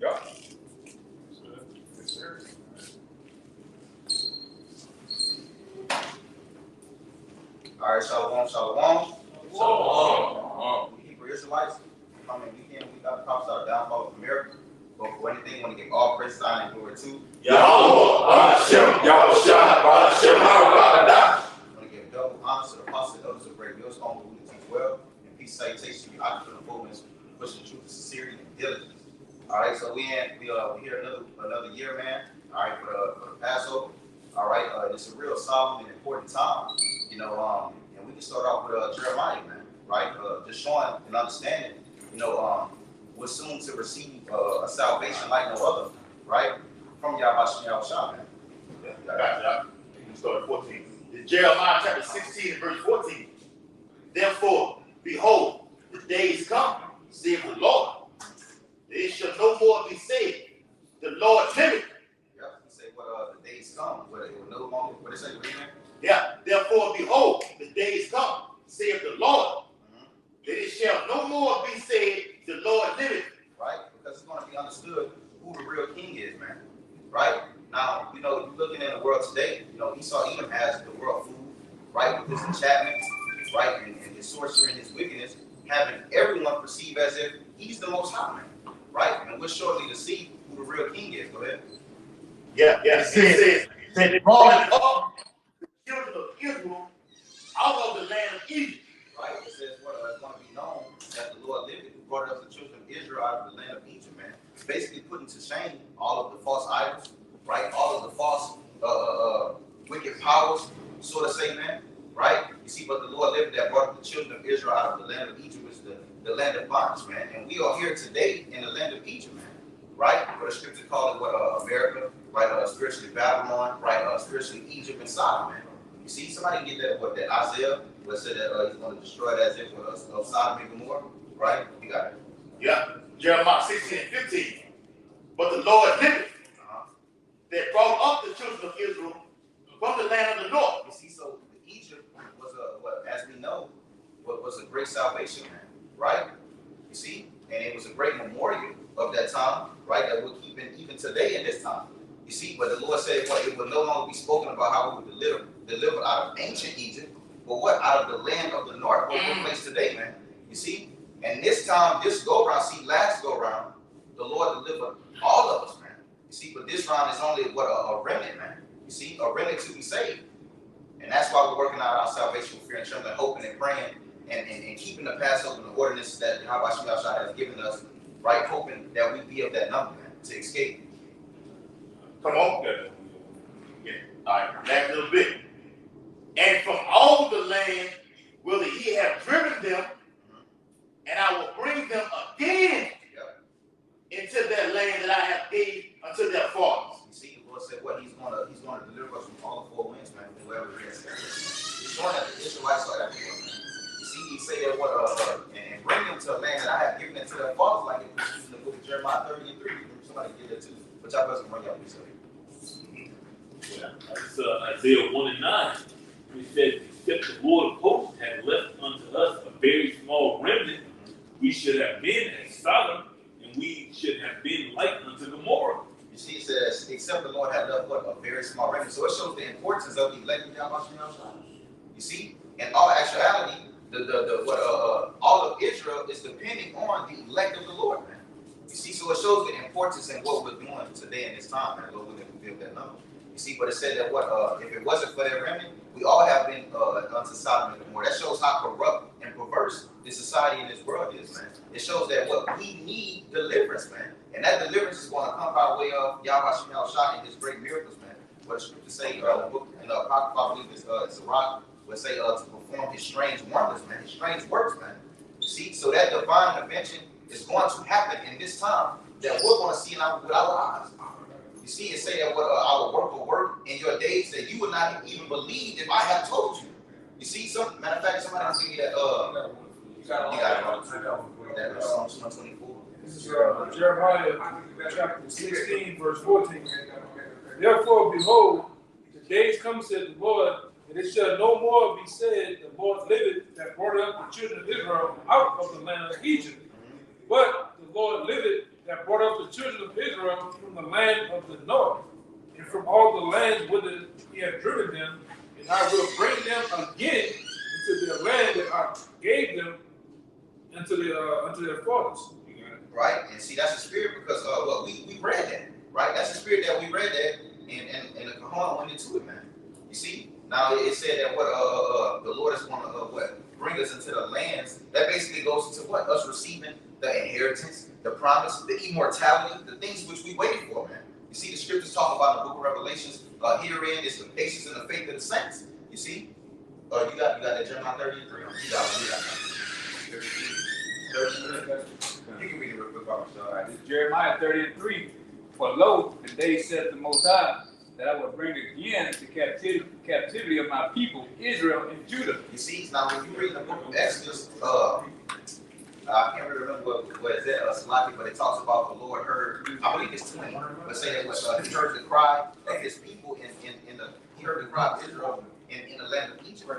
Yeah. Yes, sir. All right, shalom, shalom. Shalom. We Hebrew Israelites, coming weekend, we got the prophets of the downfall of America. But for anything, we want to give all praise, honor, and glory to Yahweh, Hashem, Yahushua, Hashem, Haradah. I want to give double honor to the apostles and elders of Great Millstone who teach well, and peace, salutation to you, occupant of fullness, pushing truth, sincerity, and diligence. All right, so we here another year, man. All right, for the Passover. All right, it's a real solemn and important time, you know. And we can start off with Jeremiah, man. Right, just showing and understanding, you know, we're soon to receive a salvation like no other, right, from Yahushua, man. Yeah, I got you. You can start at 14. In Jeremiah chapter 16 and verse 14. Therefore, behold, the days come, saith the Lord. They shall no more be said, the Lord liveth. Yeah, he said, the days come, where it will no longer, what is it, yeah, therefore, behold, the days come, saith the Lord. That it shall no more be said, the Lord liveth. Right, because it's going to be understood who the real king is, man. Right? Now, you know, you're looking in the world today, you know, Esau Edom has the world food, right, with his enchantment, right, and his sorcery and his wickedness, having everyone perceive as if he's the most high, man. Right? And we're shortly to see who the real king is. Go ahead. Yeah. It says, they brought up the children of Israel out of the land of Egypt. Right? It says it's going to be known that the Lord lived, who brought up the children of Israel out of the land of Egypt, man. Basically putting to shame all of the false idols, right? All of the false wicked powers, sort of say, man. Right? You see, but the Lord lived that brought up the children of Israel out of the land of Egypt, was the land of bondage, man. And we are here today in the land of Egypt, man. Right? What the scripture call it, America, right? Spiritually Babylon, right? Spiritually Egypt and Sodom, man. You see, somebody get that Isaiah, where it said that he's going to destroy that as if of Sodom and Gomorrah, right? You got it. Yeah, Jeremiah 16 and 15. But the Lord liveth, that brought up the children of Israel from the land of the north. You see, so Egypt was as we know, was a great salvation, man, right? You see, and it was a great memorial of that time, right? That we're keeping even today in this time. You see, but the Lord said it would no longer be spoken about how we would deliver out of ancient Egypt, but what out of the land of the north, where we're placed today, man. You see, and this time, this go round, last go round, the Lord delivered all of us, man. You see, but this round is only a remnant, man. You see, a remnant to be saved. And that's why we're working out our salvation with fear and trembling, hoping and praying and keeping the Passover and the ordinances that Yahushua has given us, right? Hoping that we be of that number, man, to escape. Come on. Yeah. All right, back a little bit. And from all the land will he have driven them, and I will bring them again into that land that I have gave unto their fathers. You see, the Lord said he's going to deliver us from all the four winds, man, whoever it is. He's showing that the Israelites are everywhere, man. You see, he say that and bring them to a land that I have given it to their fathers, like it was in the book of Jeremiah 30 and 3. Somebody get that too. But y'all doesn't bring y'all this up. It's Isaiah 1 and 9. He said, except the Lord of hosts had left unto us a very small remnant, we should have been as Sodom, and we should have been like unto Gomorrah. You see, it says, except the Lord had left a very small remnant. So it shows the importance of the electing Yahushua. You see, in all actuality, all of Israel is depending on the elect of the Lord, man. You see, so it shows the importance in what we're doing today in this time, man. Lord, we're going to fulfill that number. You see, but it said that if it wasn't for that remnant, we all have been unto Sodom and Gomorrah. That shows how corrupt and perverse this society in this world is, man. It shows that we need deliverance, man. And that deliverance is going to come by way of Yahushua and his great miracles, man. What the scripture say in the book, in the Apocrypha, I believe it's a rock, would say to perform his strange wonders, man, his strange works, man. You see, so that divine intervention is going to happen in this time that we're going to see with our eyes. You see, it say that our work will work in your days that you would not even believe if I had told you. You see, matter of fact, somebody can give me that. You got it. That Psalms 124. This is Jeremiah chapter 16, verse 14. Therefore, behold, the days come, said the Lord, and it shall no more be said, the Lord liveth, that brought up the children of Israel out of the land of Egypt. But the Lord liveth, that brought up the children of Israel from the land of the north, and from all the lands whither he had driven them, and I will bring them again into their land that I gave them unto their fathers. Right? And see, that's the spirit because well, we read that, right? That's the spirit that we read that, and the Quran went into it, man. You see? Now it said that what the Lord is going to what bring us into the lands. That basically goes into what us receiving the inheritance, the promise, the immortality, the things which we waited for, man. You see, the scriptures talk about in the book of Revelations. Herein is the patience and the faith of the saints. You see? You got that Jeremiah 33. You got 33. You can read it real quick, Barbara. This is Jeremiah 30:3. For lo, the day saith the Most High, that I will bring again the captivity of my people, Israel and Judah. You see, now when you read the book of Exodus, I can't really remember what is that, Salaki, but it talks about the Lord heard, I believe it's 20, but say that he heard the cry of his people he heard the cry of Israel in the land of Egypt.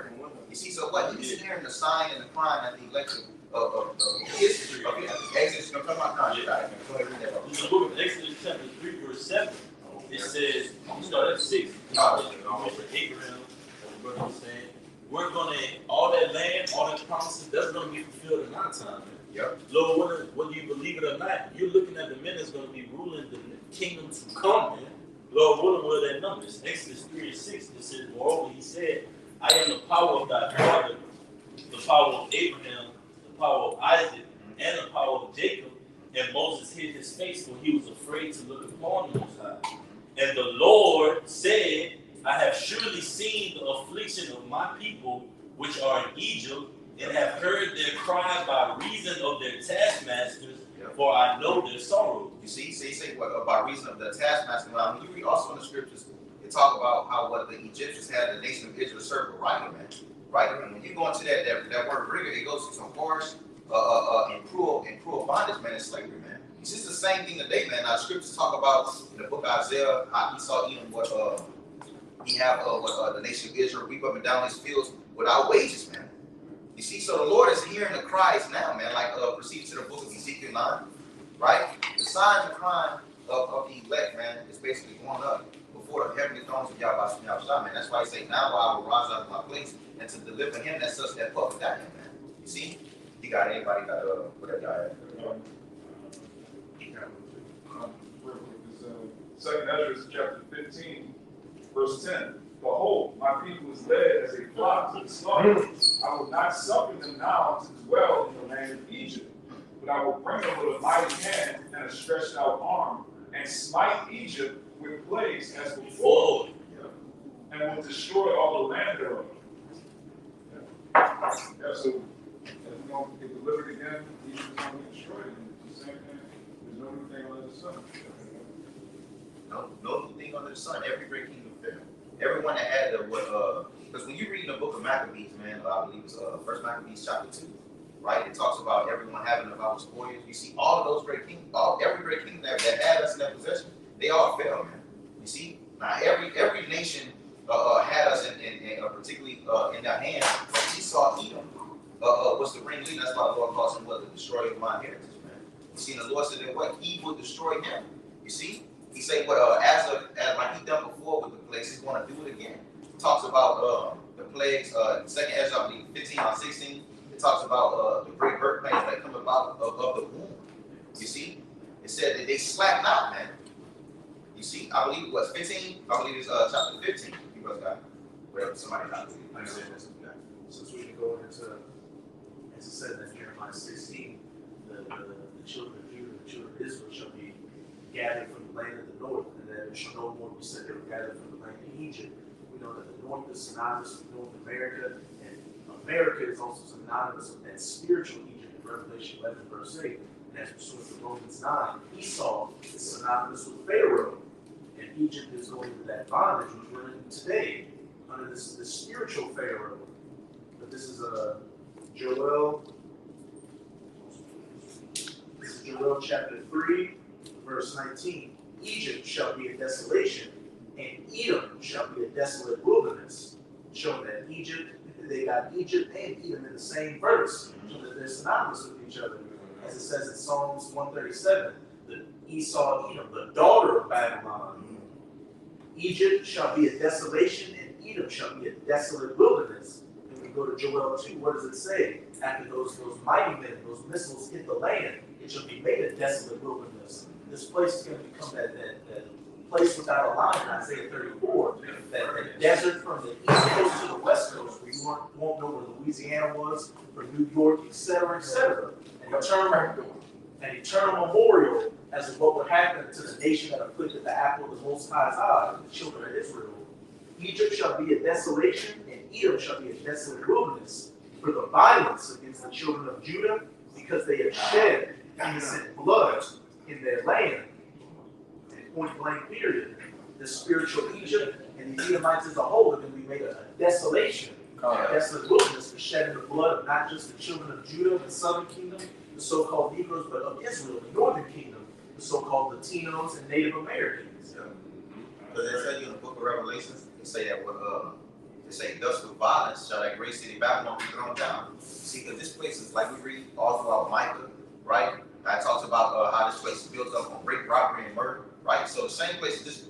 You see, so what? He's hearing the sign and the crime and the election of history. Okay, Exodus, come on, go ahead, read that. In the book of Exodus, chapter 3, verse 7, it says, you start at 6. Abraham, what the brother was saying, we're going to, all that land, all that promises, that's going to be fulfilled in our time. Yep. Lord, whether you believe it or not, you're looking at the men that's going to be ruling the kingdom to come, man. Lord, willing, will that number? It's Exodus 3 and 6. It says, moreover, he said, I am the power of thy father, the power of Abraham, the power of Isaac, and the power of Jacob. And Moses hid his face, for he was afraid to look upon the Most High. And the Lord said, I have surely seen the affliction of my people which are in Egypt, and have heard their cry by reason of their taskmasters, for I know their sorrow. You see, so you say what by reason of the taskmaster. Now, when you read also in the scriptures, it talk about how what the Egyptians had the nation of Israel serve a writer, man. Right? And when you go into that word rigor, it goes to some harsh and cruel bondage, man, and slavery, man. It's just the same thing today, man. Now, the scriptures talk about in the book of Isaiah how Esau eating what he have the nation of Israel reap up and down his fields without wages, man. You see, so the Lord is hearing the cries now, man, like proceed to the book of Ezekiel 9, right? The signs and crime of the elect, man, is basically going up before the heavenly thrones of Yahweh, man. That's why he say, now I will rise out of my place and to deliver him that such that puppet got him, man. You see? He got anybody got whatever y'all have. Second Ezra chapter 15, verse 10. Behold, my people is led as a flock to the slaughter. I will not suffer them now to dwell in the land of Egypt, but I will bring them with a mighty hand and a stretched out arm, and smite Egypt with plagues as before, and will destroy all the land thereof. So if we don't get delivered again, Egypt is going to be destroyed. And it's the same thing. There's no new thing under the sun. No new thing under the sun. Every great kingdom fell. Everyone that had because when you read in the book of Maccabees, man, I believe it's First Maccabees chapter 2, right? It talks about everyone having about spoils. You see, all of those great kingdoms, every great kingdom that had us in that possession, they all fell, man. You see, now every nation had us in particularly in their hands. Esau, Edom was the ringleader. That's why the Lord calls him the destroyer of my inheritance, man. You see, and the Lord said that what he would destroy him. You see. He said, as like he done before with the plagues, he's going to do it again. It talks about the plagues, second Ezra, I believe, 15 or 16. It talks about the great birth pains that come about of the womb. You see? It said that they slack not, man. You see? I believe it was 15. I believe it's chapter 15. You guys got whatever somebody got to understand this. Since we can go into, as it said in Jeremiah 16, the children of Judah, the children of Israel shall be gathered from the land of the north, and that it shall no more be said they were gathered from the land of Egypt. We know that the north is synonymous with North America, and America is also synonymous with that spiritual Egypt in Revelation 11, verse 8. And as we saw in Romans 9, Esau is synonymous with Pharaoh, and Egypt is going into that bondage which we're in today under this spiritual Pharaoh. But this is Joel. This is Joel chapter 3. Verse 19, Egypt shall be a desolation, and Edom shall be a desolate wilderness. Showing that Egypt, they got Egypt and Edom in the same verse, so that they're synonymous with each other. As it says in Psalms 137, the Esau, Edom, the daughter of Babylon. Egypt shall be a desolation, and Edom shall be a desolate wilderness. And we go to Joel 2, what does it say? After those mighty men, those missiles hit the land, it shall be made a desolate wilderness. This place is going to become that place without a line in Isaiah 34, that desert from the east coast to the west coast, where you won't know where Louisiana was, or New York, etc., etc. An eternal memorial as of what would happen to the nation that afflicted the apple of the Most High's eye, the children of Israel. Egypt shall be a desolation, and Edom shall be a desolate wilderness for the violence against the children of Judah, because they have shed innocent blood in their land. And point blank period. The spiritual Egypt and the Edomites as a whole are going to be made a desolation, a desolate wilderness for shedding the blood of not just the children of Judah, the southern kingdom, the so-called Negroes, but of Israel, the northern kingdom, the so-called Latinos and Native Americans. But they tell you in the book of Revelations, they say that they say, thus with violence shall that great city Babylon be thrown down. See, because this place is like we read all throughout Micah, right? I talked about how this place is built up on rape, robbery, and murder, right? So the same way that this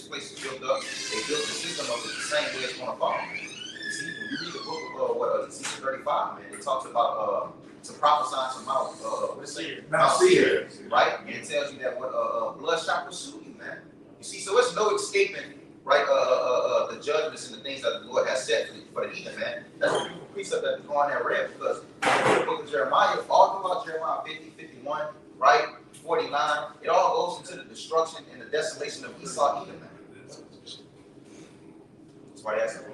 place is built up, they built the system of it the same way it's going to fall. You see, when you read the book of Ezekiel 35, man, it talks about to prophesy to Mount Seir, right? And it tells you that blood shall pursue you, man. You see, so it's no escaping, right? The judgments and the things that the Lord has set for the heathen, man. That's a beautiful precept that we go on that read, because in the book of Jeremiah, all throughout Jeremiah 50, 51, right, 49, it all goes into the destruction and the desolation of Esau, Edom, man. That's why that's it.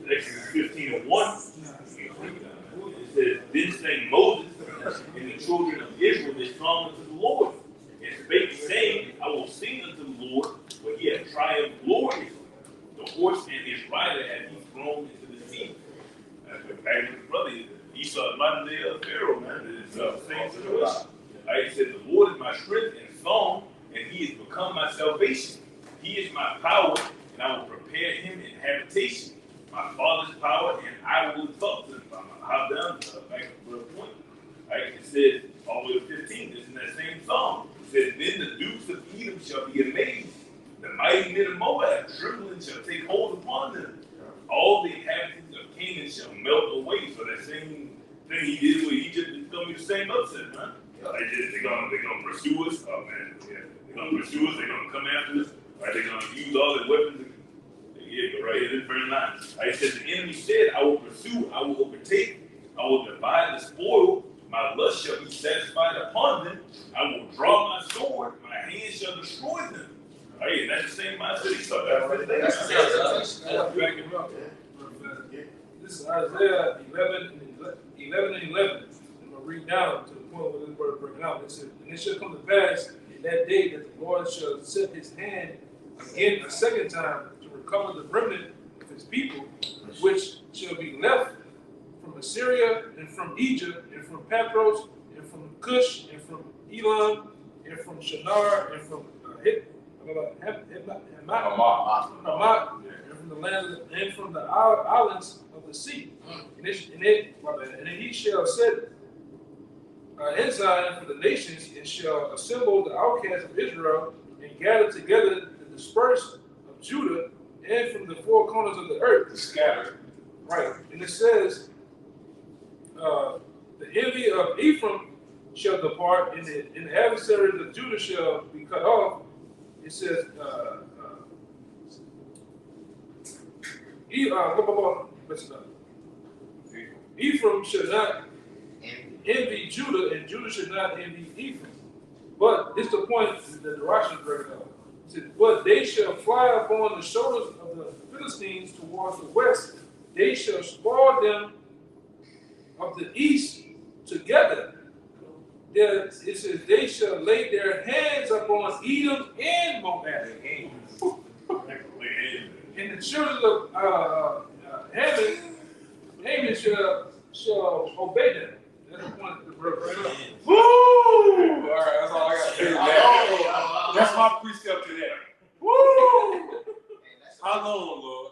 Exodus 15 and 1. It says, then spake Moses and the children of Israel this song unto the Lord, and spake, saying, I will sing unto the Lord, for he hath triumphed gloriously. The horse and his rider hath he thrown into the sea. That's what Patrick's brother is. Esau, modern day Pharaoh, man. It's the same situation. Like he said, the Lord is my strength and song, and he has become my salvation. He is my power, and I will prepare him in habitation. My father's power, and I will talk to him. I'm going to hop down back to the point. Right? It says, all the way to 15, it's in that same song. It says, then the dukes of Edom shall be amazed. The mighty men of Moab, trembling, shall take hold upon them. All the inhabitants of Canaan shall melt away. So that same thing he did with Egypt is going to be the same upset, man. They're gonna pursue us. Oh man, yeah. They're gonna pursue us. They're gonna come after us. Right? They're gonna use all their weapons. Yeah, but right here, this verse 9. Right? It says, the enemy said, I will pursue, I will overtake, I will divide the spoil. My lust shall be satisfied upon them. I will draw my sword. My hand shall destroy them. Right? And that's the same mindset he saw. That's backing up. This is Isaiah 11 and 11. Read down to the point where this word is breaking out. It says, and it shall come to pass in that day that the Lord shall set his hand again a second time to recover the remnant of his people, which shall be left from Assyria and from Egypt and from Pathros and from Cush and from Elam and from Shinar and from Hamat and from the land and from the islands of the sea. And he shall set ensign for the nations, and shall assemble the outcasts of Israel, and gather together the dispersed of Judah, and from the four corners of the earth. Scattered. Right. And it says, the envy of Ephraim shall depart, and the adversaries of Judah shall be cut off. It says, Ephraim shall not envy Judah, and Judah should not envy Ephraim. But it's the point that the Rashi is breaking out. It says, but they shall fly upon the shoulders of the Philistines towards the west. They shall spoil them of the east together. There, it says, they shall lay their hands upon Edom and Moab. And the children of Haman shall obey them. That's the point to break up. Woo! All right, that's all I got to say. That's my precept today. Woo! How long, Lord?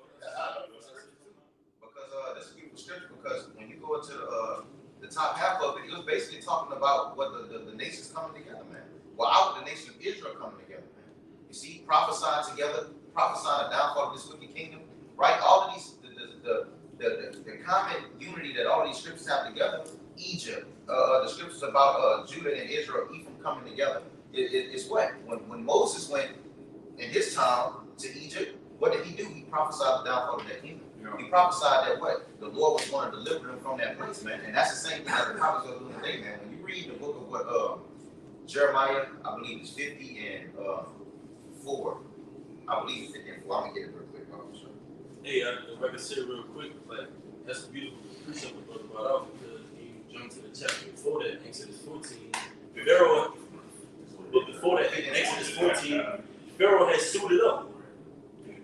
talking about what the nations coming together, man. Without the nation of Israel coming together, man. You see, prophesying together, prophesying the downfall of this wicked kingdom, right? All of these, the common unity that all of these scriptures have together. Egypt, the scriptures about Judah and Israel, Ephraim coming together. It's what? When Moses went in his time to Egypt, what did he do? He prophesied the downfall of that kingdom. Yeah. He prophesied that what? The Lord was going to deliver them from that place, man. And that's the same thing that the prophets are doing today, man. When you read the book of what Jeremiah, I believe it's 50 and 4. I believe it's 50 and 4. I'm gonna get it real quick. Sure. Hey, if I can say it real quick, like that's a beautiful precept the brother brought out because you jump to the chapter before that, Exodus 14. Pharaoh, but before that, in Exodus 14, Pharaoh had suited up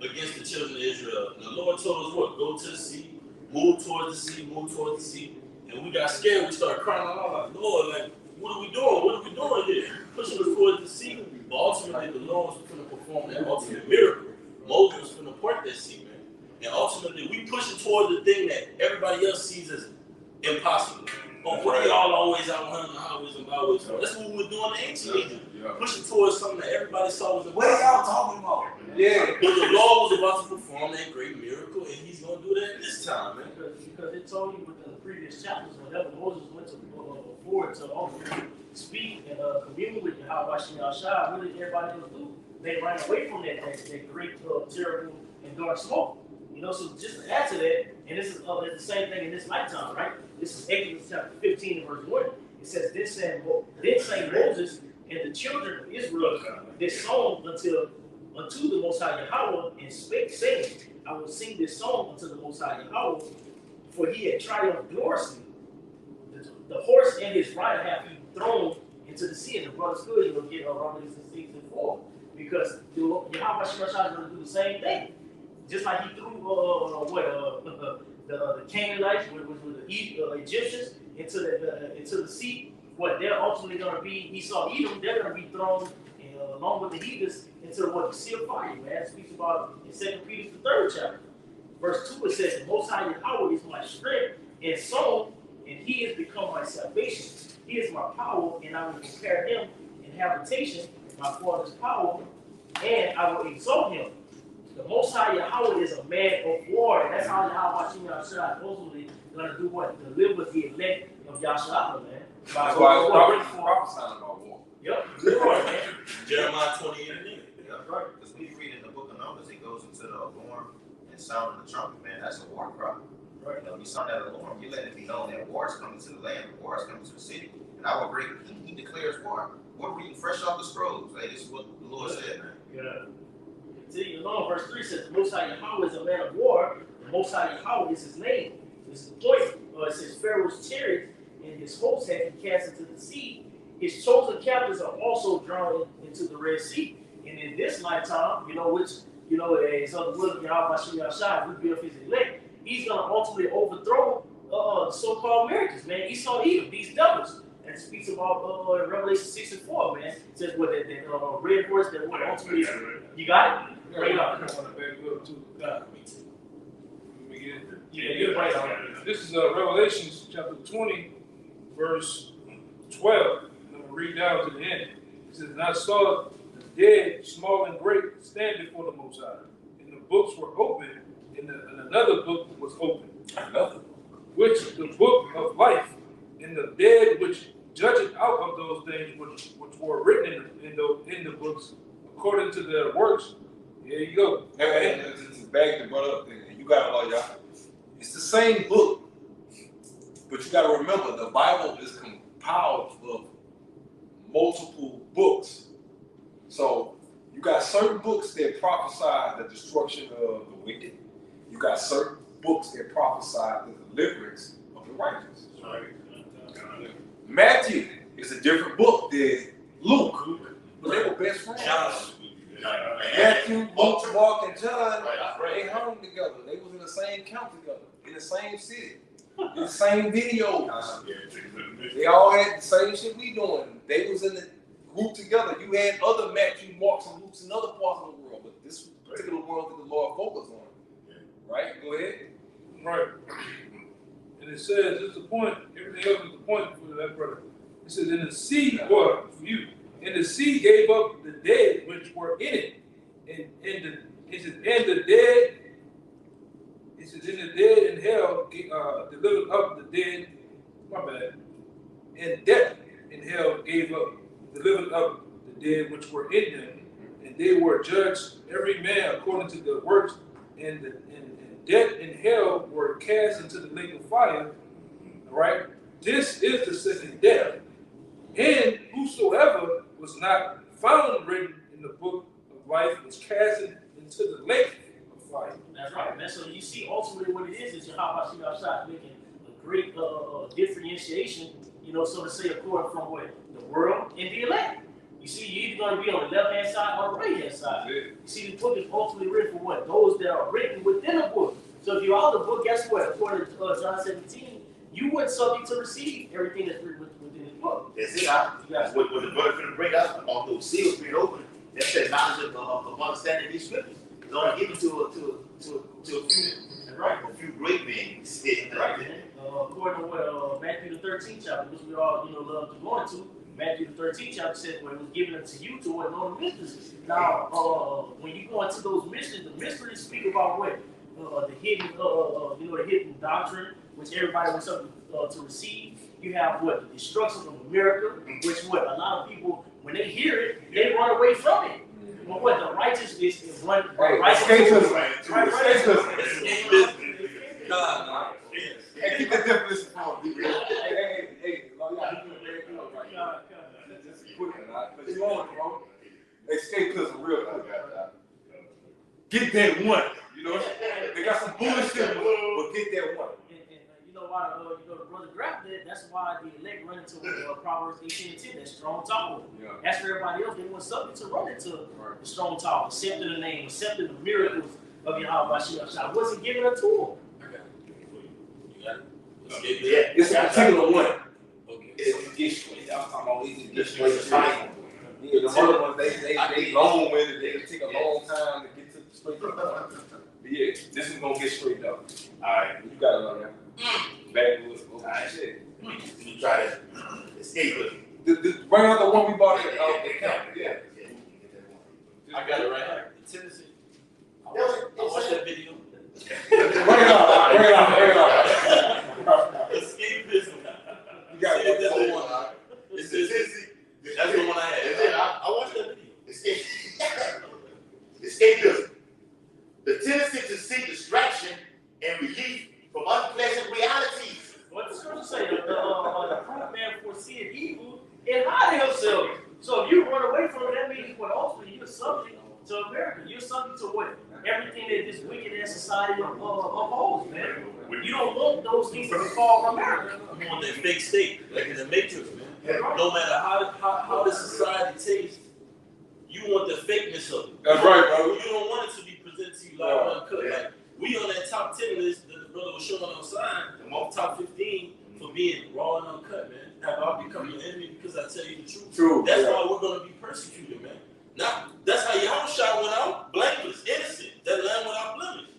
against the children of Israel. And the Lord told us what? Go to the sea, move towards the sea, move towards the sea. And we got scared. We started crying out, like, Lord, like, what are we doing? What are we doing here? Pushing us towards the sea. But ultimately, the Lord was going to perform that ultimate miracle. Moses was going to part that sea, man. And ultimately, we pushing towards the thing that everybody else sees as impossible. Oh, what are y'all always out on the highways and byways? That's what we were doing in ancient Egypt. Pushing towards something that everybody saw was impossible. What are y'all talking about? Yeah. But the Lord was about to perform that great miracle, and he's going to do that this time, man. Because it told you within the previous chapters, whenever Moses went to forward to speak and commune with Yahweh Shai, what did everybody else do? They ran away from that great, terrible, and dark smoke. You know, so just to add to that, and this is the same thing in this lifetime, right? This is Exodus chapter 15 and verse 1. It says, Then sang Moses and the children of Israel this song unto the Most High Yahweh, and spake, saying, I will sing this song unto the Most High Yahweh, for he had triumphed gloriously. The horse and his rider have he thrown into the sea, and the brothers could, get Romans 6 and 4. Because Yahweh Shai is going to do the same thing. Just like he threw the Canaanites, which was the Egyptians, into the sea. What they're ultimately going to be, Esau, Edom, they're going to be thrown along with the heathens into the sea of fire. Man, it speaks about in 2 Peter the 3rd chapter, verse 2. It says, "The Most High Yahweh is my strength and song, and he has become my salvation. He is my power, and I will prepare him in habitation, my father's power, and I will exalt him. The Most High Yahweh is a man of war." And that's how Yahweh is ultimately going to do what? Deliver the elect of Yahshua, man. That's why it's prophesying about war. Yep. War, man. Jeremiah 28 and 8. Yeah, right. Because when you read in the book of Numbers, it goes into the alarm and sounding the trumpet, man. That's a war cry. Right. You know, you sound that alarm, you let it be known that war is coming to the land, war is coming to the city. And our great king, he declares war. We're reading fresh off the scrolls. Hey, this is what the Lord said, man. Yeah. See, alone, verse 3 says, "The Most High Yahweh is a man of war. The Most High Yahweh is his name." This is the point. It says, "Pharaoh's chariot and his hosts have he cast into the sea. His chosen captives are also drawn into the Red Sea." And in this lifetime, as of the will of Yahweh Shai, we build his elect, he's going to ultimately overthrow the so-called Americans, man. Esau, Edom, these devils. And it speaks about Revelation 6 and 4, man. It says what that red horse that what ultimately you got it? Bring it up. I want to back up too. Me too. Let me get it. Yeah, you're right on. This is Revelation chapter 20, verse 12. I'm going to read down to the end. It says, "And I saw the dead, small and great, stand before the Most High. And the books were opened, and another book was opened. Which the book of life, and the dead which judged out of those things which were written in the books according to their works." There you go. And to back the brother up, you got it all, y'all. It's the same book, but you got to remember the Bible is compiled of multiple books. So you got certain books that prophesy the destruction of the wicked. You got certain books that prophesy the deliverance of the righteous. Right. Matthew is a different book than Luke, but they were best friends. Matthew, Luke, Mark, and John, they hung together. They was in the same camp together, in the same city, in the same videos. They all had the same shit we doing. They was in the group together. You had other Matthew, Marks, and Lukes in other parts of the world, but this particular world that the Lord focused on. Right? Go ahead. Right. And it says, this is the point, everything else is the point for that brother. It says, and the sea, or for you, and the sea gave up the dead which were in it. It says, and the dead, it says, and the dead in hell delivered up the dead, my bad. And death in hell delivered up the dead which were in them, and they were judged every man according to the works, and death and hell were cast into the lake of fire. All right, this is the second death. And whosoever was not found written in the book of life was cast into the lake of fire. That's right, man. So you see, ultimately, what it is Yahweh Shah making a great differentiation, so to say, according from what the world and the elect. You see, you're either going to be on the left-hand side or the right-hand side. Yeah. You see, the book is ultimately written for what? Those that are written within the book. So if you're out of the book, guess what? According to John 17, you weren't subject to receive everything that's written within the book. That's it. What the brother finna bring up on those seals being open, that said knowledge of understanding these scriptures. It's only given to a few great men. Right, man. According to what Matthew the 13th chapter, which we all love to go into, Matthew the 13th chapter says, "Well, it was given unto you to know the mysteries." Now, when you go into those mysteries, the mysteries speak about what the hidden, the hidden doctrine, which everybody was up to receive. You have what the destruction of America, which what a lot of people, when they hear it, they run away from it. But what the righteous is one righteous. Nah. Hey, keep that definition for me. Hey, just quick, because you on, bro. Escapism real quick. Get that one. They got some bullshit, but get that one. You know why? The brother grabbed it. That's why the elect run into Proverbs 18:10. That strong tower. Yeah. That's for everybody else. They want something to run into the strong tower, accepting the name, accepting the miracles of Yahweh Shah. Wasn't given a tool. Yeah, it's a particular one. Okay. I'm talking about easy to get straight to it. Yeah, the other ones, they long winded. They take a long time to get to the straight to the point. But yeah, this is gonna get straight up. Alright. You gotta know that. Backwoods. Alright, shit. You try to escape it. Bring out the one we bought at the camp. Yeah. I got it right here. Tennessee. I watched that video. Bring it out. Escapism. You got it. That's the one. That's the one I had. I watched that video. Escapism. The tendency to seek distraction and relief from unpleasant realities. What the scripture say? The prudent man foreseeth evil and hide himself. So if you run away from it, that means what ultimately you're subject to America. You're subject to what? Everything that this wicked ass society upholds, man. You don't want those things to befall America. You want that fake state, like in the Matrix, man. No matter how this society tastes, you want the fakeness of it. That's right, bro. You don't want it to be presented to you like uncut. Like we on that top 10 list that the brother was showing on sign, I'm top 15 for being raw and uncut, man. Have I become your enemy because I tell you the truth? True. That's why we're gonna be persecuted, man. Now that's how Yahweh Shah went out, blameless, innocent. That lamb without blemish.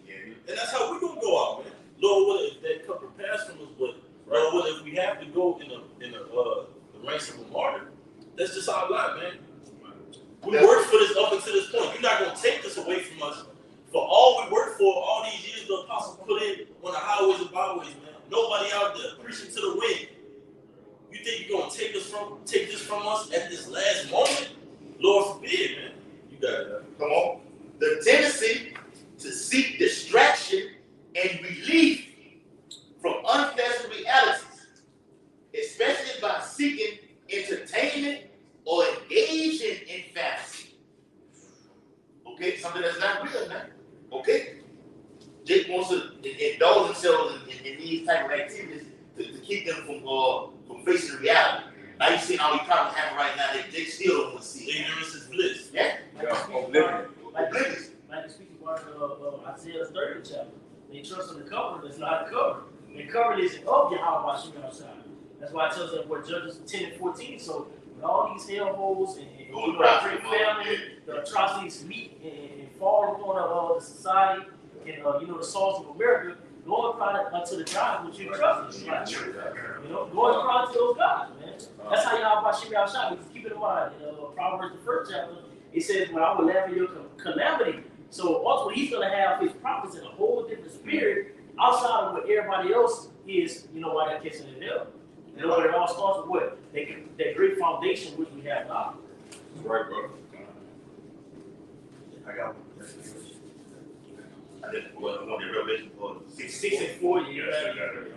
And that's how we're gonna go out, man. Lord, what if that cup of pass from us, but Lord, what if we have to go in the ranks of a martyr? That's just our life, man. We worked for this up until this point. You're not gonna take this away from us. For all we worked for, all these years the apostles put in on the highways and byways, man. Nobody out there preaching to the wind. You think you're gonna take this from us at this last moment? Lord forbid, man. You got it. Come on. The tendency to seek distraction and relief from unpleasant realities, especially by seeking entertainment or engaging in fantasy. Okay, something that's not real, man. Okay? Jake wants to indulge themselves in these type of activities to keep them from facing reality. Now you see all these problems happening right now that Jake still don't want to see. Ignorance is bliss. Yeah. Oblivious. Like speaking about Isaiah 30 chapter. They trust in the cover that's not a cover. The cover is of Yahweh Shah. That's why it tells us what Judges 10 and 14. So with all these hellholes and great family, the atrocities meet and fall upon the society and the souls of America, go and cry unto the God which you trust. Go and cry to those gods, man. That's how y'all about Shimei Shah. Because keep it in mind, in Proverbs, the 1st chapter, it says, "Well, I will laugh at your calamity." So ultimately, he's going to have his prophets in a whole different spirit outside of what everybody else is. You know why they're kissing the devil. You know, but it all starts with what? That great foundation which we have now. That's right, bro. I got one. I didn't want the Revelation for 6 and 4, Yes, I got it.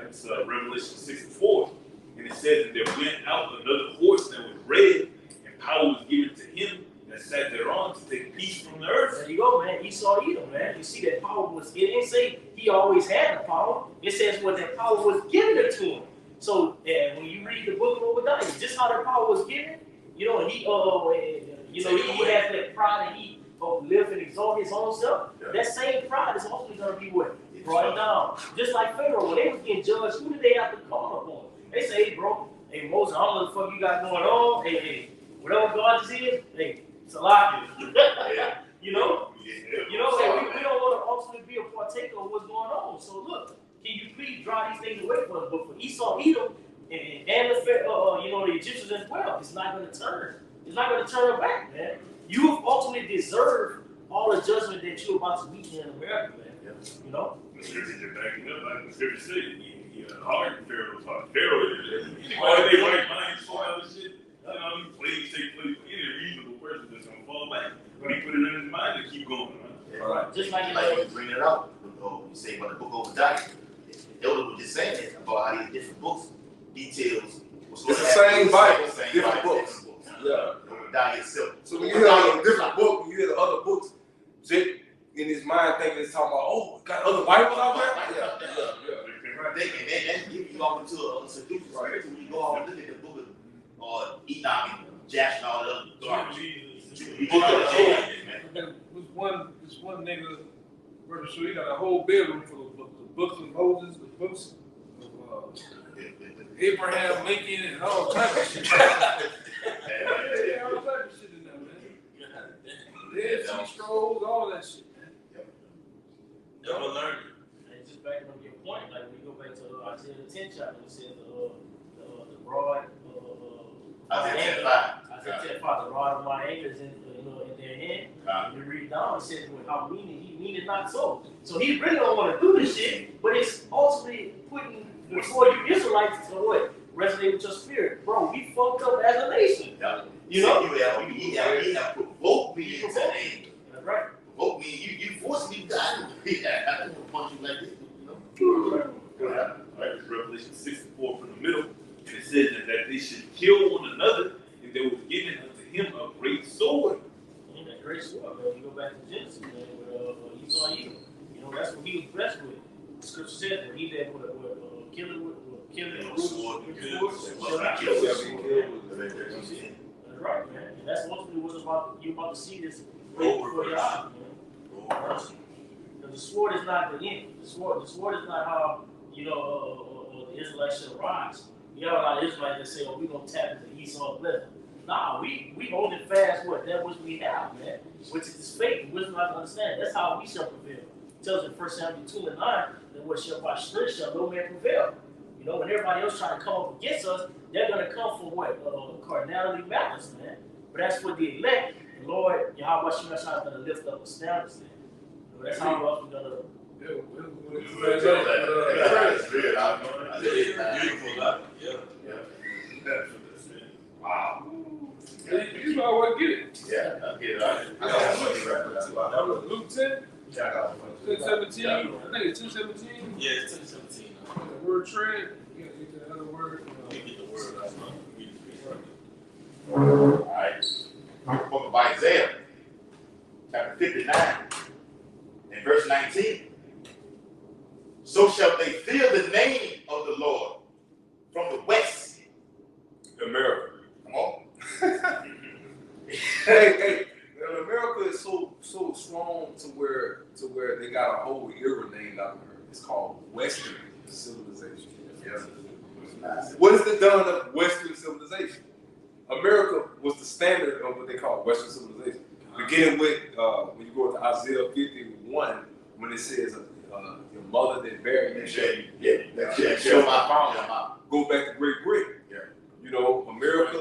It's Revelation 6 and 4. And it says that there went out another horse that was red, and power was given to him that sat thereon to take peace from the earth. There you go, man. Esau Edom, man. You see that power was, it didn't say he always had the power. It says what that power was given to him. So when you read the book of Obadiah, just how that power was given, you know, he has that pride and he live and exalt his own self. Yeah. That same pride is also going to be what? Brought down. Just like Pharaoh, when they was getting judged, who did they have to call upon? They say, "Hey, bro, hey, Moses, I don't know what the fuck you got going on. Hey, whatever God is, hey, it's a lot." Yeah. You know? Yeah. You know, hey, we don't want to ultimately be a partaker of what's going on. So look, can you please draw these things away from us? But for Esau, Edom, and the Egyptians as well, it's not going to turn. It's not going to turn back, man. You have ultimately deserved all the judgment that you're about to meet here in America, man. Yeah. You know? The scriptures are backing up, like the scripture said, he hard Pharaoh taught Pharaoh. Anybody they right mind for all this shit, you know, these plagues take place for any reasonable person that's gonna fall back. But he put it in his mind to keep going, right? Right. Just like Like you bring it up, you say about the book of Obadiah. Elder was just saying it about how these different books details. It's the same Bible, different books. Yeah. Obadiah itself. So when you hear a different book, when you hear the other books, Jake in his mind thinking it's talking about, oh, got other Bibles out there? Yeah. They give you off into a seduction. Right. So when you go off and look at the book of Enoch and Jasher and all the other garbage. You book of the This one nigga, Brother Shu, he got a whole bedroom full of books. The books of Moses, the books of Abraham Lincoln, and all types of shit. All types of shit in there, man. Dead Sea Scrolls, all that shit, man. Never learned And just backing up your point, like when you go back to Isaiah the 10th chapter, it says the broad Isaiah 10:5. Isaiah 10:5, the rod of my anger is in their hand. You read down, it says how he mean it not so. So he really don't want to do this shit, but it's ultimately putting before you Israelites to what? Resonate with your spirit. Bro, we fucked up as a nation. You know? He have provoked me into anger. That's right. Provoke me. You forced me to die. I don't want to punch you like this. You know? Right, it's Revelation 6 and 4 from the middle, and it says that they should kill one another, and there was given unto him a great sword. That great sword, man. You go back to Genesis, man, with Esau Edom. You know, that's what he was blessed with. The scripture says when he that killing with Sword, with good. sword, shall not kill with sword. That's That's right, man. And that's ultimately what's you're about to see this before your eyes, man. Because the sword is not the end. The sword is not how, the Israelites should rise. You have a lot of Israelites that say, oh, we're going to tap into Esau's blessing. Nah, we hold it fast that which we have, man. Which is this faith, and wisdom not to understand. That's how we shall prevail. It tells in 1 Samuel 2 and 9 that what shall by strength shall no man prevail. You know, when everybody else trying to come up against us, they're going to come for what? Carnality matters, man. But that's for the elect. The Lord, Yahweh Shemashah is going to lift up a standard. That's how else we're going to. Wow. You know I want to get it. Yeah, I get it. I got one. Luke 10? Yeah, I got one. 10:17. I think it's 10:17. Yeah, it's 10:17. The word tread. You gotta get that other word. We get the word last month. All right. Book of Isaiah, chapter 59, and verse 19. So shall they fear the name of the Lord from the west. America. Come on. Hey, America is so strong to where they got a whole era named after her. It's called Western civilization. Yeah. What is the done of Western civilization? America was the standard of what they call Western civilization. Beginning with when you go to Isaiah 51, when it says your mother that buried you. Yeah. Go back to Great Britain. Yeah. You know, America,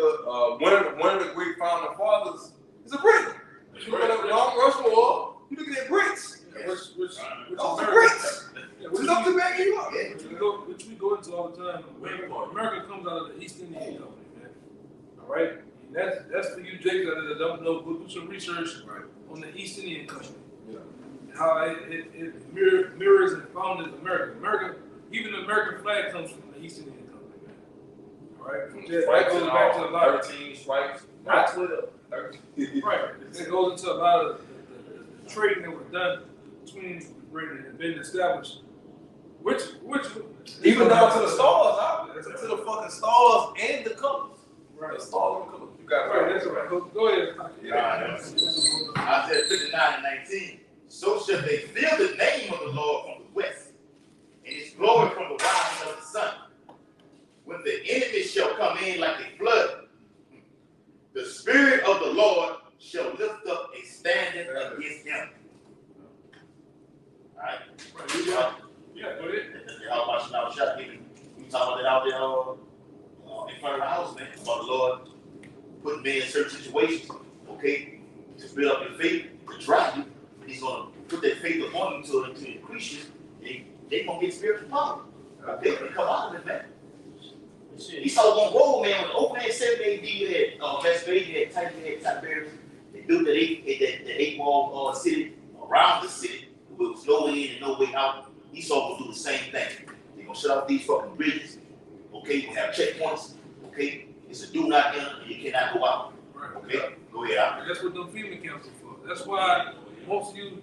one of the great founding fathers is a Brit. You look at the long Rush War, you look at that Brits. Which Those are Brits. What's up to back you up? Which we go into all the time. America comes out of the East Indian Company, man. All right, and that's for you, Jake, that don't know. Go do some research on the East Indian Company. Yeah. How it mirrors and founded America. Even the American flag comes from the East Indian Company, man. All right, that goes back to a lot of 13 stripes, not 12. 13. right. It goes into a lot of the trading that was done between Britain and been established. Which Even down to the stars, to the fucking stars and the colors. right. The stars and colors. You got Right, that's right. Go ahead. Isaiah 59:19. So shall they feel the name of the Lord from the west, and his glory from the rising of the sun. When the enemy shall come in like a flood, the Spirit of the Lord shall lift up a standard against him. All right. Yeah, go ahead. Y'all watching our shot, we talking about that out there in front of the house, man. About the Lord putting men in certain situations, okay, to build up your faith, to drive you. He's gonna put that faith upon you to increase you, and they're gonna get spiritual power. Okay, they come out of it, man. He saw one roll, man, when the open man 7 AD, you had Best Bay, you had Tiberius, they built that eight wall city around the city, where there was no way in and no way out. Esau will do the same thing. They're gonna shut off these fucking bridges, okay, we'll have checkpoints, okay, it's a do not enter, and you cannot go out. Okay, go ahead out. That's what them FEMA camps are for. That's why most of you,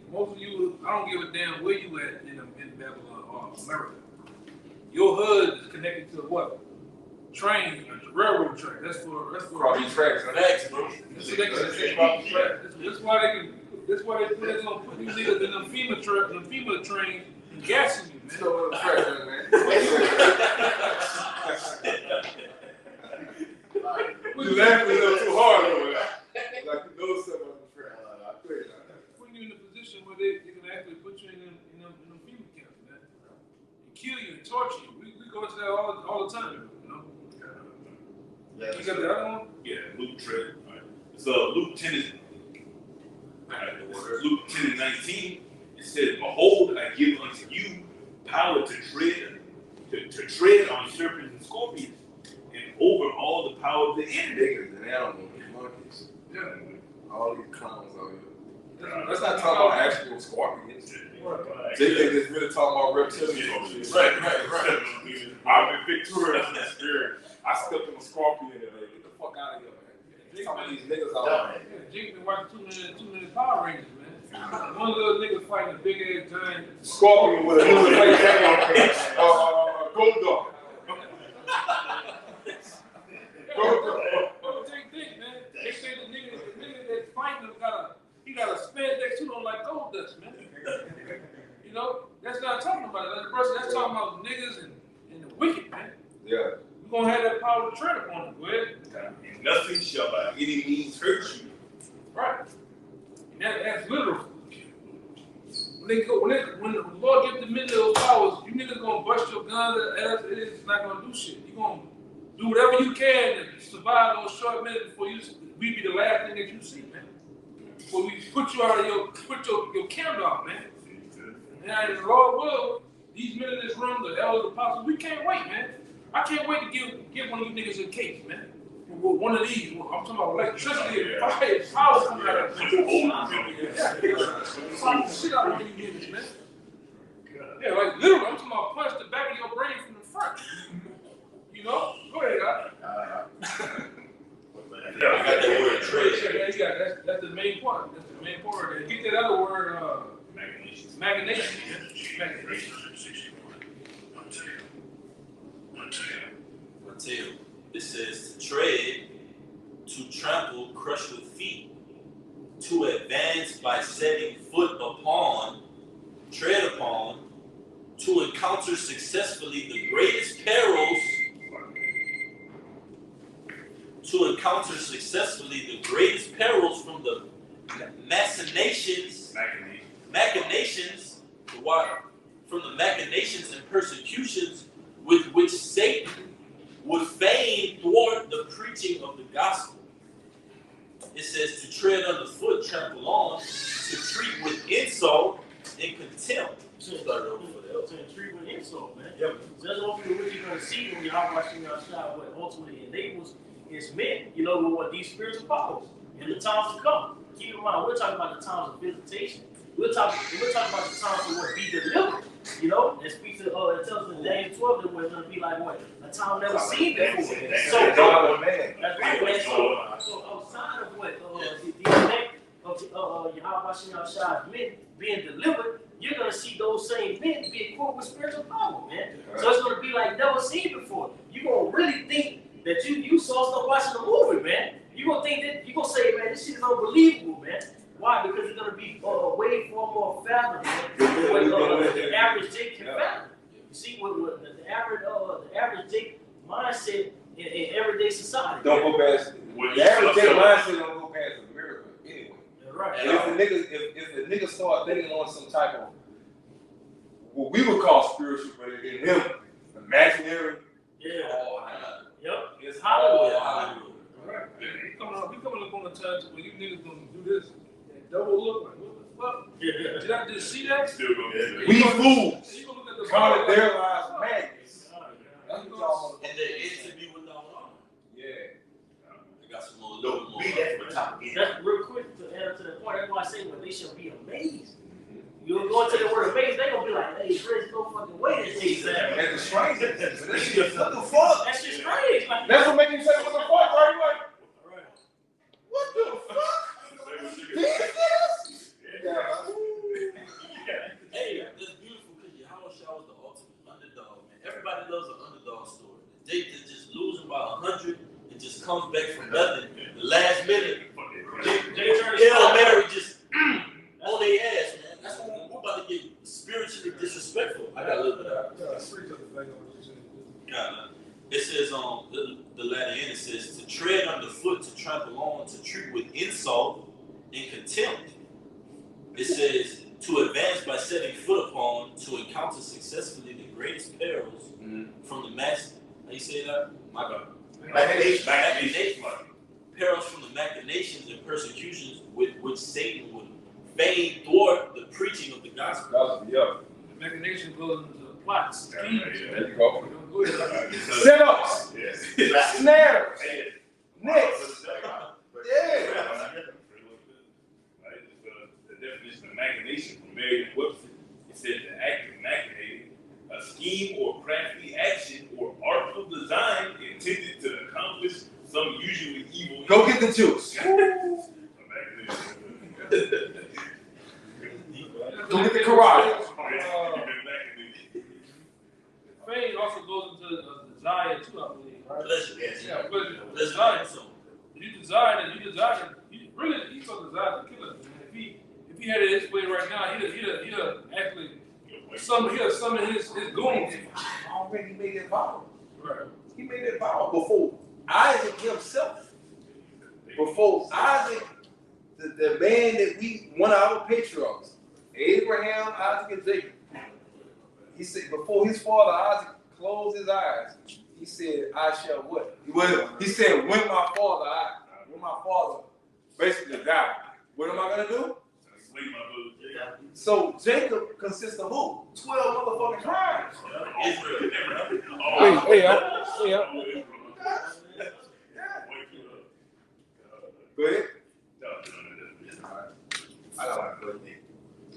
I don't give a damn where you at in Babylon or America. Your HUD is connected to what? Train, railroad track. That's for Cross the tracks. Facts, bro. That's why they gonna put these niggas in them FEMA trains and gassing you, man. Still on the tracks, man. You laughing a little too hard over that. Like you know something on the track. Putting you in a position where they can actually put you in them FEMA camps, man. And kill you and torture you. We go to that all the time, you know. Yeah, You got the other one? Yeah, Luke 10. Right. So Luke 10 Luke 10 and 19. It says, "Behold, I give unto you power to tread on serpents and scorpions, and over all the power of the enemy." Niggas and animals and monkeys. Yeah. All these clowns out here. That's not talking about actual scorpions. They think it's really talking about reptilians. Right. I've been victorious in the spirit. I stepped in a scorpion and like, get the fuck out of here, man. Some of these niggas out there. Jake been watching too many Power Rangers, man. One little nigga fighting a big ass giant Scorpion with a little like that. Gold dog. Think, man. They say the nigga that's fighting him got a spandex suit on like gold dust, man. You know, that's not talking about it. That's talking about niggas and the wicked, man. Yeah. We're gonna have that power to tread upon them, go ahead. And nothing shall by any means hurt you. Right. And that's literal. When the Lord gives the men those powers, you niggas gonna bust your guns at us, it's not gonna do shit. You gonna do whatever you can to survive those short minutes before we be the last thing that you see, man. Before we put you out of your camp off, man. Now the Lord will, these men in this room, the elders, apostles, we can't wait, man. I can't wait to give one of you niggas a cake, man. One of these, I'm talking about electricity and fire, power coming out of it. Shit out of these niggas, man. Yeah, like literally, I'm talking about punch the back of your brain from the front. You know? Go ahead, guys. I got that word trade. Yeah, that's the main part. That's the main part. Get that other word, machination. Until it says to tread, to trample, crush with feet, to advance by setting foot upon, tread upon, to encounter successfully the greatest perils, from the machinations and persecutions with which Satan would fain thwart the insult, man. Yep. So that's ultimately what you're going to see when you're watching outside, what ultimately enables is men, you know, with what these spiritual powers in the times to come. Keep in mind, we're talking about the times of visitation. We're talking about the times for what be delivered. You know, it speaks to it tells us in Daniel 12 that we're going to be like what? A time never seen before. So that's right, man. So outside of what the effect of Yahweh Shai men being delivered, you're gonna see those same men be equipped with spiritual power, man. So it's gonna be like never seen before. You're gonna really think that you saw stuff watching the movie, man. You're gonna think that you're gonna say, man, this shit is unbelievable, man. Why? Because it's gonna be way far more fathom, man, what the average Jake can fathom. You see, what the average Jake mindset in everyday society. Don't go past the average Jake mindset. Don't go past a miracle anyway. Right. And if the nigga start thinking on some type of what we would call spiritual, but in him, imaginary. Yeah. Yep. It's Hollywood. Right. We coming up on the times where you niggas gonna do this and double look like, what the fuck? Yeah. Did I just see that? Still gonna be We fools. You gonna look at the Call it Bible their like, lives madness. That's what y'all And the interview without honor. Yeah. I got some more. Don't be that for the top again. That's real quick to add to that point. That's why I say, well, they shall be amazed. You'll go into the word amazed, they're gonna be like, hey, there's no fucking way that thing's there. And the strangers. What the fuck? That's just strange. Like, That's what makes you say, what the fuck, right? You like, right. what the fuck? This? Yeah. Hey, that's beautiful because Yahweh Shah was the ultimate underdog, man. Everybody loves an underdog story. The Jake that just losing by 100 and just comes back from nothing. The last minute, Hail Mary just on their ass, man. That's what we're about to get spiritually disrespectful. I got a little bit of that. Yeah, it says on the latter end, it says to tread underfoot, to trample on, to treat with insult and contempt. It says to advance by setting foot upon, to encounter successfully the greatest perils from the max. How you say that? My God. Machination. Perils from the machinations and persecutions with which Satan would fain thwart the preaching of the gospel. Yeah. The machination goes into plots, schemes. There you go. Go ahead. Setups. Snares. Nets. Yeah. The definition of machination from Merriam-Webster, it says the act of machinating, a scheme or crafty action or artful design intended to accomplish some usually evil. Go get the juice. Go get the karate. Fame also goes into desire too, I believe. Right? Pleasure. Yeah, pleasure. Let's Desire. so. You desire it. He so desires to kill us. If he had it his way right now, he'd actually summon his goons. Already made that vow. Right. He made that vow before Isaac himself. Before Isaac, the man that one of our patriarchs, Abraham, Isaac, and Jacob. He said before his father Isaac closed his eyes, he said, "I shall what?" He said, "When my father basically died, what am I gonna do?" So Jacob consists of who? 12 motherfucking tribes. Hey, Go ahead. I got one good thing.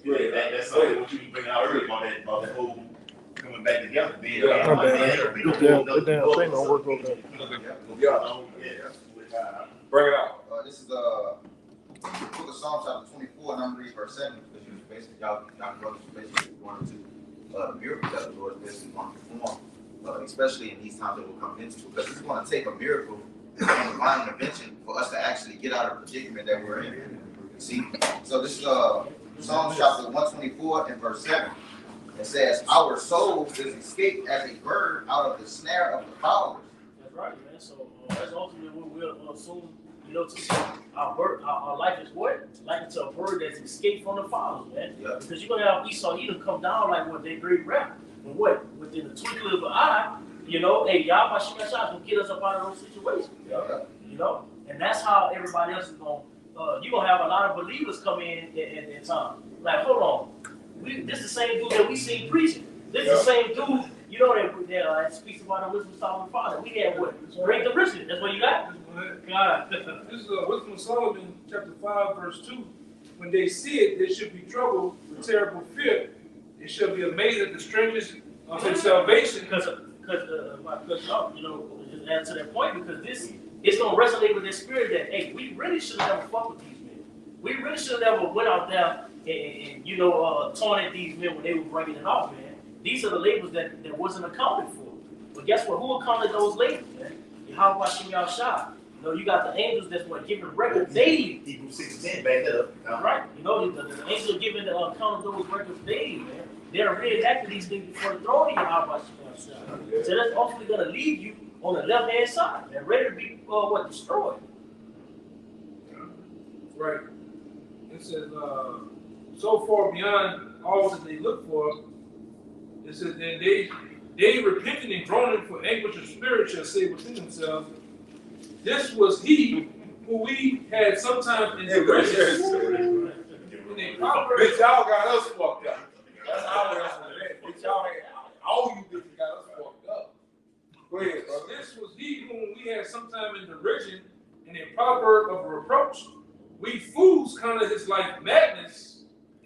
Yeah, that's something what you was bringing out earlier about that whole coming back together. Being That damn thing don't work over there. Bring it out. This is the book of Psalms chapter 24, and I'm reading verse 7, because you basically, y'all brothers basically going to the miracles that the Lord is basically going to perform, especially in these times that we're coming into, because it's going to take a miracle and divine intervention for us to actually get out of the predicament that we're in. See? So this is Psalms chapter 124 and verse 7. It says, "Our souls is escaped as a bird out of the snare of the fowlers." That's right, man. So that's ultimately what we'll assume, to see our life is what? Like it's a bird that's escaped from the fowlers, man. Yeah. Because you're going to have Esau, he done come down like what they great rap. But what? Within the twinkle of an eye, hey, Yahweh Shah can get us up out of those situations. Yeah. And that's how everybody else is going you're going to have a lot of believers come in time. Like, hold on. This is the same dude that we seen preaching. This is the same dude, you know, that speaks about the wisdom of Solomon father. We had what? Great the riches. That's what you got? God. This is Wisdom of Solomon, chapter 5, verse 2. When they see it, they should be troubled with terrible fear. They shall be amazed at the strangers of his salvation. Because you know, just add to that point, because it's gonna resonate with their spirit that, hey, we really should have never fucked with these men. We really should have never went out there and you know, taunted these men when they were bringing it off, man. These are the labels that wasn't accounted for. But guess what? Who accounted those labels, man? Yahweh Shem Yahshua. You know, you got the angels that's what giving records daily. Hebrews 6:10, back that up. Right. You know, the angels are giving the account of those records daily, man. They're reenacting these things before the throne of Yahweh Shem Yahshua. So that's ultimately going to leave you on the left hand side and ready to be destroyed. Right. It says, so far beyond all that they look for, it says, then they repenting and groaning for anguish of spirit shall say within themselves, this was he who we had sometimes in the riches. Bitch, y'all got us fucked up. That's our answer to that. Bitch, y'all ain't, all you bitches got us fucked up. Go ahead, brother. This was he whom we had sometime in derision and a proverb of reproach. We fools counted his life madness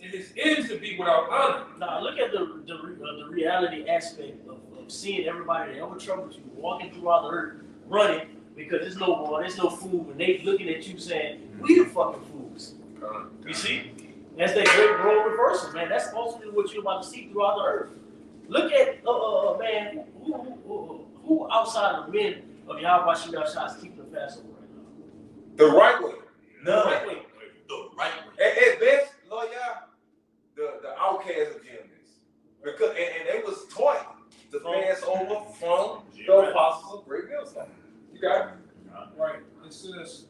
and his end to be without honor. Now look at the reality aspect of seeing everybody that ever troubled you walking throughout the earth running because there's no water, there's no food, and they looking at you saying, we the fucking fools. You see? That's that great role reversal, man. That's ultimately what you're about to see throughout the earth. Look at, man, who outside of the men of Yahweh Shem Yahshua is keeping the Passover right now? The right way. No. The right way. The right way. At best, Lord, y'all, the outcasts of GMS. Because, and they was taught to pass over from the apostles of great millstone. You got it? Right. It says,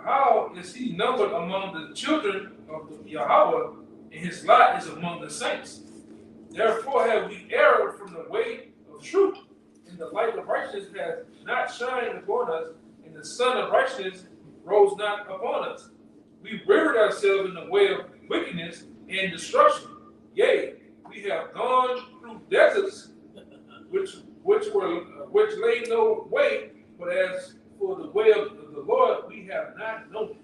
how is he numbered among the children of the Yahweh, and his lot is among the saints? Therefore have we erred from the way of truth, and the light of righteousness has not shined upon us, and the sun of righteousness rose not upon us. We reared ourselves in the way of wickedness and destruction. Yea, we have gone through deserts, which lay no way, but as for the way of the Lord, we have not known it.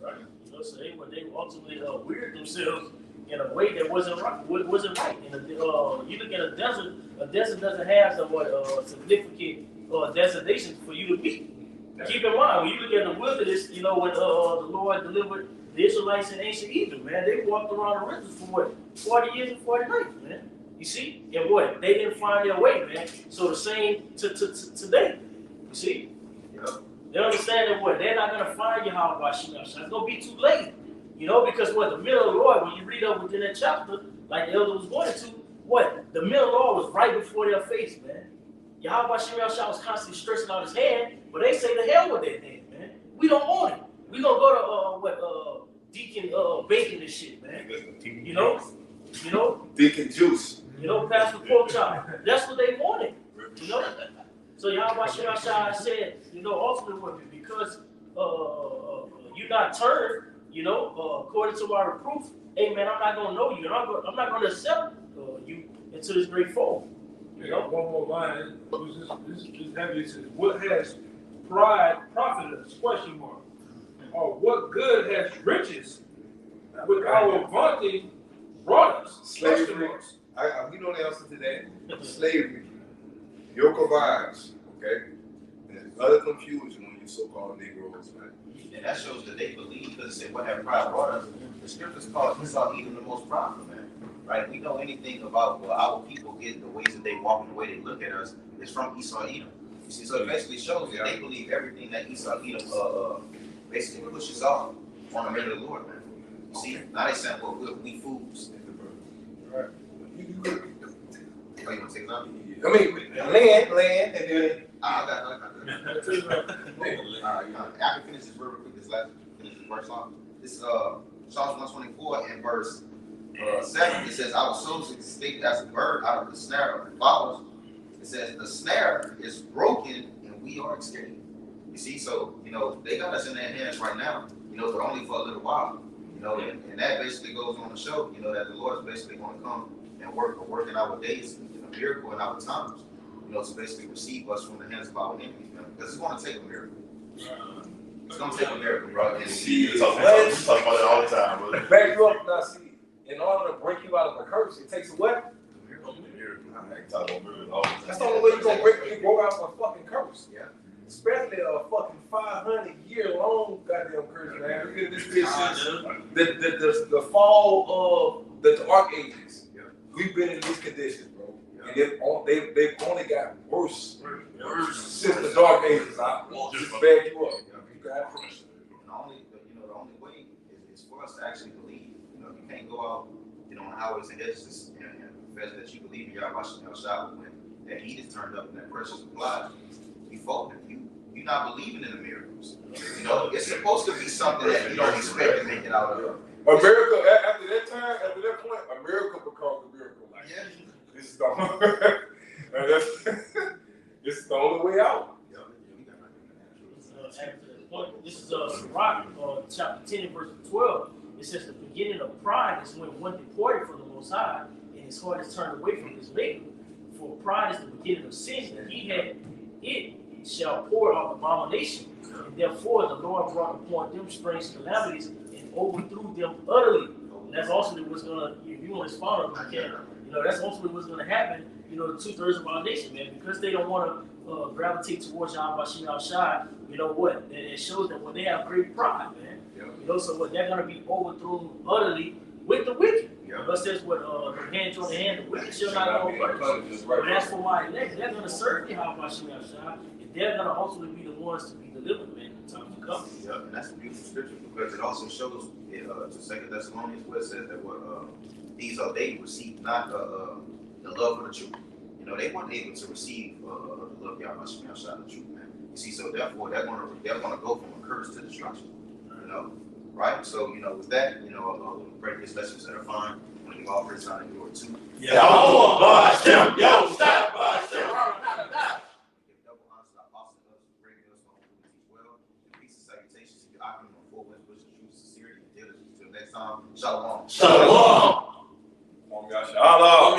Right. You know, so they ultimately weird themselves in a way that wasn't right. And you look at a desert doesn't have some significant designations for you to be. Keep in mind, when you look at the wilderness, you know, when the Lord delivered the Israelites in ancient Egypt, man, they walked around the rivers for what, 40 years and 40 nights, man. You see? And what? They didn't find their way, man. So the same today. You see? Yep. They understand that what? They're not going to find Yahweh Shem Yahshua. It's going to be too late. You know, because what? The middle of the Lord, when you read up within that chapter, like the elder was going to, what? The middle of the Lord was right before their face, man. Yahweh Shem Yahshua was constantly stretching out his hand, but they say the hell with that hand, man. We don't want it. We going to go to, Deacon Bacon and shit, man. You know? Deacon Juice. You know, Pastor Pork Chop. That's what they wanted. You know? So Yahweh Shem Yahshua said, you know, ultimately, because you not turned, you know, according to my reproof, hey man, I'm not gonna know you, and I'm not gonna accept you into this great fold. You know? One more line. This is heavy. It says, what has pride profited us? Question mark. Or what good has riches with our vaunting brought us? Slavery. We know the answer to that. Slavery. Yoke of irons, okay? And there's utter confusion when you so-called Negroes, man. And that shows that they believe, because it said, what have pride brought us? The scriptures call Esau Edom the most prideful, man. Right? We know anything about what our people get, the ways that they walk and the way they look at us, is from Esau Edom. You see, so it basically shows that they believe everything that Esau Edom basically pushes off on the men of the Lord, man. You see, now they saying, well, we fools. Right. Oh, you want to take it out? I mean, land, and then... I got I can finish this real quick, this verse on. This is Psalms 124 and verse 7. It says, our souls escaped as a bird out of the snare of the fowls. It says, the snare is broken and we are escaped. You see, so, you know, they got us in their hands right now, you know, but only for a little while. You know, and that basically goes on to show, you know, that the Lord is basically going to come and work in our days and a miracle in our times, to basically receive us from the hands of our enemies, man. Because it's going to take a miracle. It's going to take a miracle, bro. And We talk about it all the time, brother. Back you up now, see. In order to break you out of a curse, it takes a what? That's the only way you're gonna grow out of a fucking curse. Yeah. Especially a fucking 500-year-long goddamn curse, man. Look at this bitch since the fall of the Dark Ages. Yeah. We've been in these conditions, bro. And they've only got worse since the Dark Ages. I will just bag you up. You got it. The only way is for us to actually believe. You can't go out, on the highways and hedges and confess that you believe in Yahweh when that heat is turned up and that pressure applied. You folded. You're not believing in the miracles. It's supposed to be something that you don't expect to make it out of. A miracle after that point, a miracle becomes a miracle. Like, Yeah. This is the only way out. This is Sirach, chapter 10 and verse 12. It says the beginning of pride is when one departed from the Most High, and his heart is turned away from his Maker. For pride is the beginning of sin, and it shall pour out abomination. And therefore the Lord brought upon them strange calamities and overthrew them utterly. And that's also what's gonna, if you want to expound on it, that's also what's gonna happen. The 2/3 of our nation, man, because they don't want to gravitate towards Yahweh Shai. You know what? It shows that when they have great pride, man. So what they're gonna be overthrown utterly with the wicked. Because that's what the hand join the hand, the wicked shall not go first. But as for my elect, they're gonna serve Yahweh Shai, and they're gonna ultimately be the ones to be delivered, man, in time to come. Yeah, and that's a beautiful scripture because it also shows to 2 Thessalonians where it says that these are they received not the love of the truth. They weren't able to receive the love of Yahweh Shai, the truth, man. You see, so therefore they're gonna go from a curse to destruction. Right? So, with that, we'll break these lessons that are fine. When you offer it's on your two. Yo, stop, boss. Give double honor to the apostle of us, bringing us home to teach well. And peace and salutations to your occupant on 4 winds, which is true sincerity and diligence. Until next time, shalom. Shalom. Om Yashala.